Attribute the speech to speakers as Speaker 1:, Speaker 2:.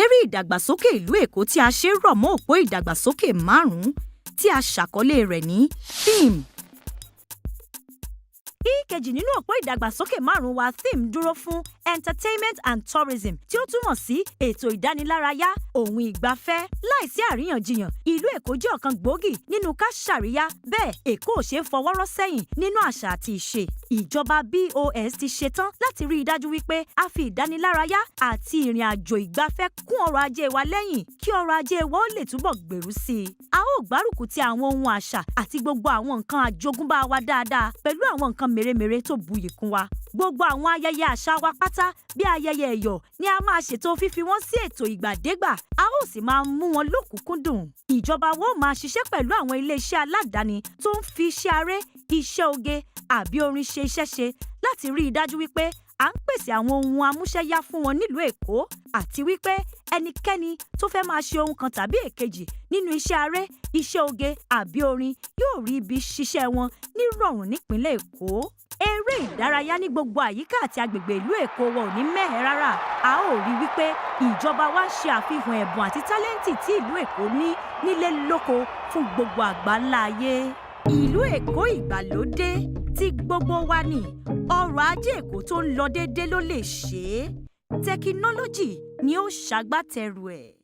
Speaker 1: ìlérí ìdàgbàsókè ìlú Èkó tí a ṣe rọ̀ mọ́ òpó ìdàgbàsókè 5 tí a ṣàkọlé rẹ̀ ní theme. Ìkejì nínú òpó ìdàgbàsókè 5 wa theme dúró fún entertainment and tourism tí ó túmọ̀ sí ètò ìdánilárayá ohun ìgbafẹ́. Láìsí àríyànjiyàn, ìlú Èkó jẹ́ ọ̀kan gbòógì nínú ká ṣàríyá, bẹ́ẹ̀ Èkó ò ṣeé fọwọ́rọ́ sẹ́yìn nínú àṣà àti ìṣe. Ìjọba BOS ti ṣetán láti rí i dájú wípé a fi ìdánilárayá àti ìrìn àjò ìgbafẹ́ kún ọrọ̀ ajé wa lẹ́yìn kí ọrọ̀ ajé wa ó lè túbọ̀ gbèrú sí i. A ó gbárùkù ti àwọn ohun àṣà àti gbogbo àwọn nǹkan àjogúnbá wa dáadáa pẹ̀lú àwọn nǹkan mèremère tó buyì kún wa. Gbogbo àwọn ayẹyẹ àṣà wa pátá bí ayẹyẹ Ẹ̀yọ̀ ni a máa ṣètò fífi wọ́n sí ètò ìgbàdégbà, a ó sì máa mú wọn lókùnkúndùn. Ìjọba wo máa ṣiṣẹ́ pẹ̀lú àwọn ilé-iṣẹ́ aládàáni tó ń fi iṣẹ́ aré, iṣẹ́ oge àbí orin ṣe iṣẹ́ ṣe láti rí i dájú wípé à ń pèsè àwọn ohun amúṣẹ́yá fún wọn nílùú Èkó àti wípé ẹnikẹ́ni tó fẹ́ máa ṣe ohun kan tàbí èkejì nínú iṣẹ́ aré, iṣẹ́ oge àbí orin yóò rí ibi ṣiṣẹ́ wọn nírọ̀rùn nípínlẹ̀ Èkó. Eré ìdárayá ní gbogbo àyíká àti agbègbè ìlú Èkó wa ò ní mẹ́hẹ rárá. A ó rí wípé ìjọba wa ń ṣe àfihàn ẹ̀bùn àti tálẹ́ǹtì tí ìlú Èkó ní nílé lóko fún gbogbo àgbáńlá ayé. Ìlú Èkó ìgbàlódé tí gbogbo wa ní ọrọ̀ ajé Èkó tó ń lọ déédé ló lè ṣe é. Tẹkinọ́lọ́jì ni ó ṣagbátẹrù ẹ̀.